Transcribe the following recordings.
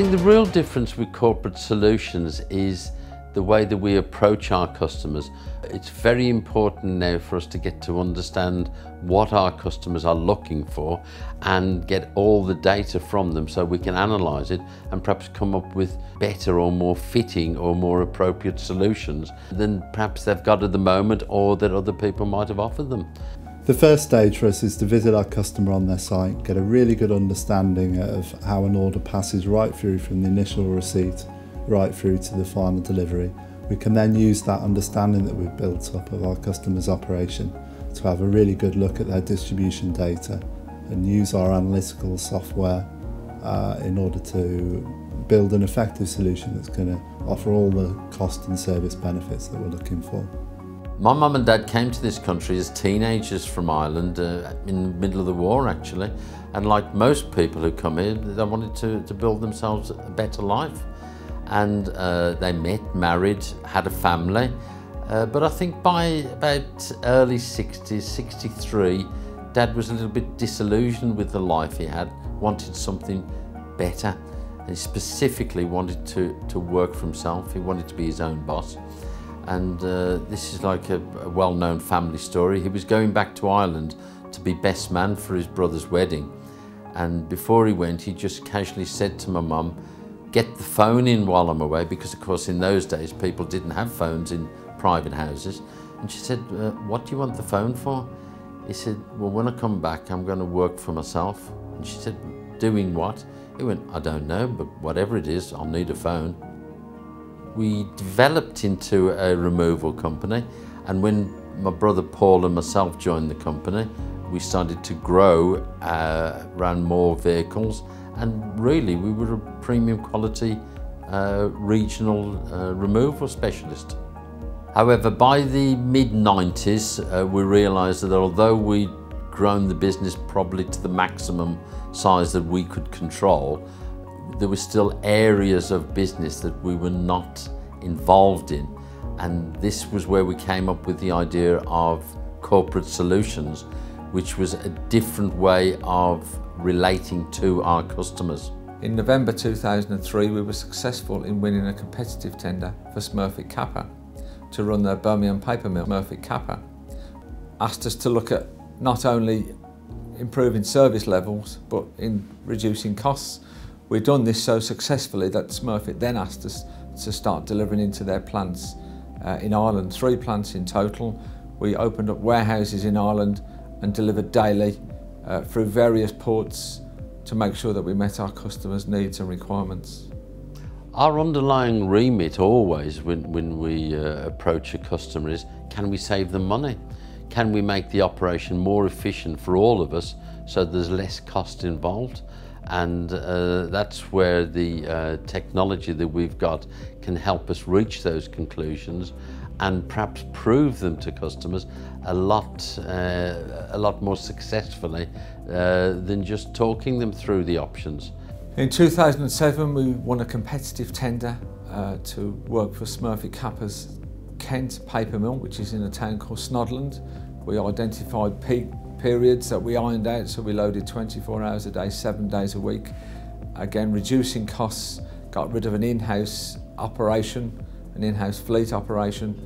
think the real difference with corporate solutions is the way that we approach our customers. It's very important now for us to get to understand what our customers are looking for and get all the data from them so we can analyse it and perhaps come up with better or more fitting or more appropriate solutions than perhaps they've got at the moment or that other people might have offered them. The first stage for us is to visit our customer on their site, get a really good understanding of how an order passes right through from the initial receipt right through to the final delivery. We can then use that understanding that we've built up of our customer's operation to have a really good look at their distribution data and use our analytical software in order to build an effective solution that's going to offer all the cost and service benefits that we're looking for. My mum and dad came to this country as teenagers from Ireland in the middle of the war actually, and like most people who come here, they wanted to build themselves a better life. And they met, married, had a family, but I think by about early 60s, 63, Dad was a little bit disillusioned with the life he had, wanted something better, and he specifically wanted to work for himself. He wanted to be his own boss. And this is like a well-known family story. He was going back to Ireland to be best man for his brother's wedding, and before he went, he just casually said to my mum, "Get the phone in while I'm away," because of course in those days people didn't have phones in private houses. And she said, "What do you want the phone for?" He said, "Well, when I come back I'm going to work for myself." And she said, "Doing what?" He went, "I don't know, but whatever it is, I'll need a phone." We developed into a removal company, and when my brother Paul and myself joined the company, we started to grow around more vehicles, and really we were a premium quality regional removal specialist. However, by the mid-90s we realised that although we'd grown the business probably to the maximum size that we could control, there were still areas of business that we were not involved in, and this was where we came up with the idea of corporate solutions, which was a different way of relating to our customers. In November 2003 we were successful in winning a competitive tender for Smurfit Kappa to run their Birmingham paper mill. Smurfit Kappa asked us to look at not only improving service levels but in reducing costs. We'd done this so successfully that Smurfit then asked us to start delivering into their plants in Ireland, 3 plants in total. We opened up warehouses in Ireland and delivered daily through various ports to make sure that we met our customers' needs and requirements. Our underlying remit always when we approach a customer is, can we save them money? Can we make the operation more efficient for all of us so there's less cost involved? And that's where the technology that we've got can help us reach those conclusions and perhaps prove them to customers a lot more successfully than just talking them through the options. In 2007 we won a competitive tender to work for Smurfit Kappa's Kent paper mill, which is in a town called Snodland. We identified peak periods that we ironed out, so we loaded 24 hours a day, 7 days a week. Again, reducing costs, got rid of an in-house operation, an in-house fleet operation,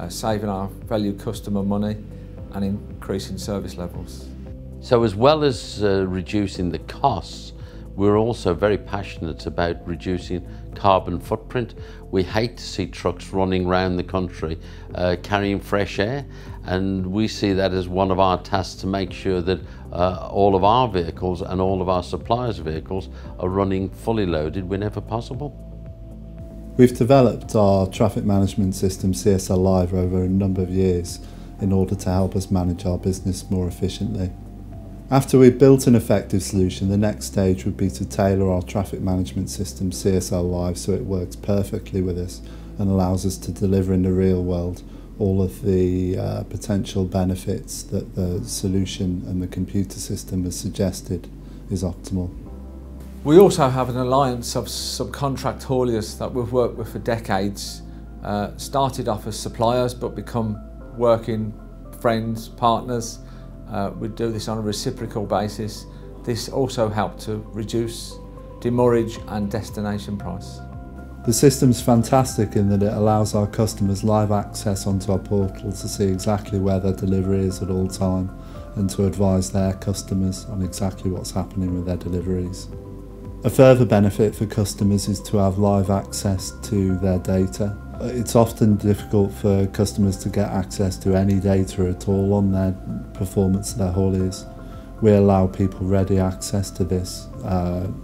saving our valued customer money and increasing service levels. So as well as reducing the costs, we're also very passionate about reducing carbon footprint. We hate to see trucks running around the country carrying fresh air, and we see that as one of our tasks to make sure that all of our vehicles and all of our suppliers' vehicles are running fully loaded whenever possible. We've developed our traffic management system CSL Live over a number of years in order to help us manage our business more efficiently. After we've built an effective solution, the next stage would be to tailor our traffic management system CSL Live so it works perfectly with us and allows us to deliver in the real world all of the potential benefits that the solution and the computer system has suggested is optimal. We also have an alliance of subcontract hauliers that we've worked with for decades, started off as suppliers but become working friends, partners. We do this on a reciprocal basis. This also helped to reduce demurrage and destination price. The system's fantastic in that it allows our customers live access onto our portal to see exactly where their delivery is at all time and to advise their customers on exactly what's happening with their deliveries. A further benefit for customers is to have live access to their data. It's often difficult for customers to get access to any data at all on their performance of their hauliers. We allow people ready access to this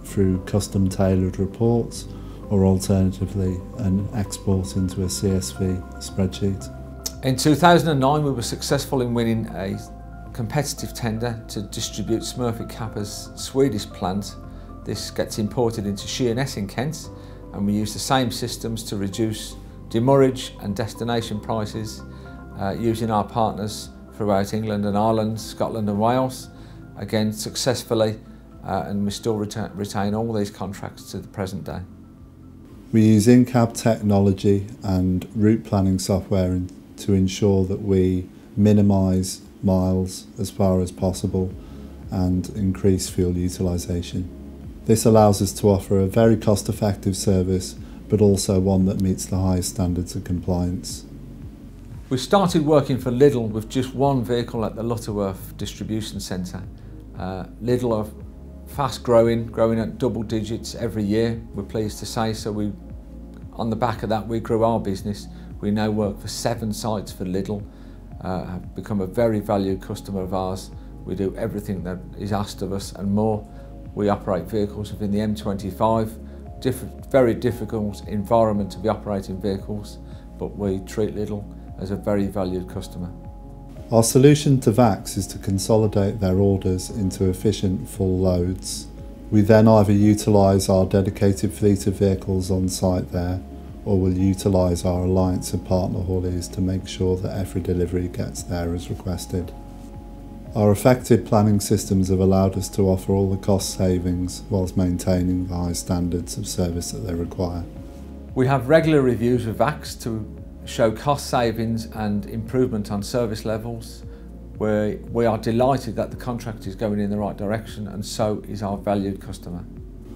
through custom tailored reports, or alternatively an export into a CSV spreadsheet. In 2009 we were successful in winning a competitive tender to distribute Smurfit Kappa's Swedish plant. This gets imported into Sheerness in Kent, and we use the same systems to reduce demurrage and destination prices using our partners throughout England and Ireland, Scotland and Wales, again successfully, and we still retain all these contracts to the present day. We use in-cab technology and route planning software to ensure that we minimise miles as far as possible and increase fuel utilisation. This allows us to offer a very cost-effective service, but also one that meets the highest standards of compliance. We started working for Lidl with just one vehicle at the Lutterworth distribution centre. Lidl are fast growing at double digits every year, we're pleased to say, so on the back of that we grew our business. We now work for 7 sites for Lidl, have become a very valued customer of ours. We do everything that is asked of us and more. We operate vehicles within the M25, very difficult environment to be operating vehicles, but we treat Lidl as a very valued customer. Our solution to VAX is to consolidate their orders into efficient full loads. We then either utilise our dedicated fleet of vehicles on site there, or we'll utilise our alliance of partner hauliers to make sure that every delivery gets there as requested. Our effective planning systems have allowed us to offer all the cost savings whilst maintaining the high standards of service that they require. We have regular reviews with VAX to show cost savings and improvement on service levels. We are delighted that the contract is going in the right direction, and so is our valued customer.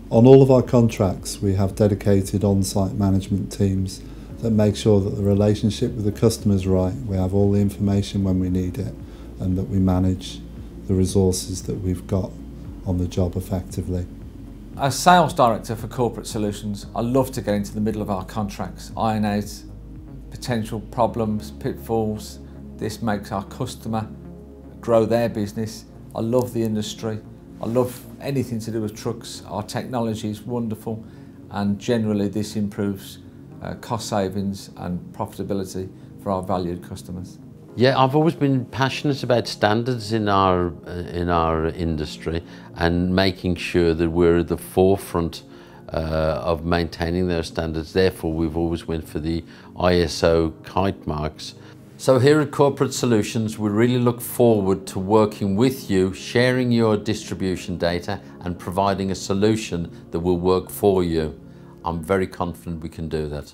On all of our contracts, we have dedicated on-site management teams that make sure that the relationship with the customer is right, we have all the information when we need it, and that we manage the resources that we've got on the job effectively. As Sales Director for Corporate Solutions, I love to get into the middle of our contracts, iron out potential problems, pitfalls. This makes our customer grow their business. I love the industry. I love anything to do with trucks. Our technology is wonderful, and generally this improves cost savings and profitability for our valued customers. Yeah, I've always been passionate about standards in our industry and making sure that we're at the forefront of maintaining those standards. Therefore, we've always went for the ISO kite marks. So here at Corporate Solutions, we really look forward to working with you, sharing your distribution data and providing a solution that will work for you. I'm very confident we can do that.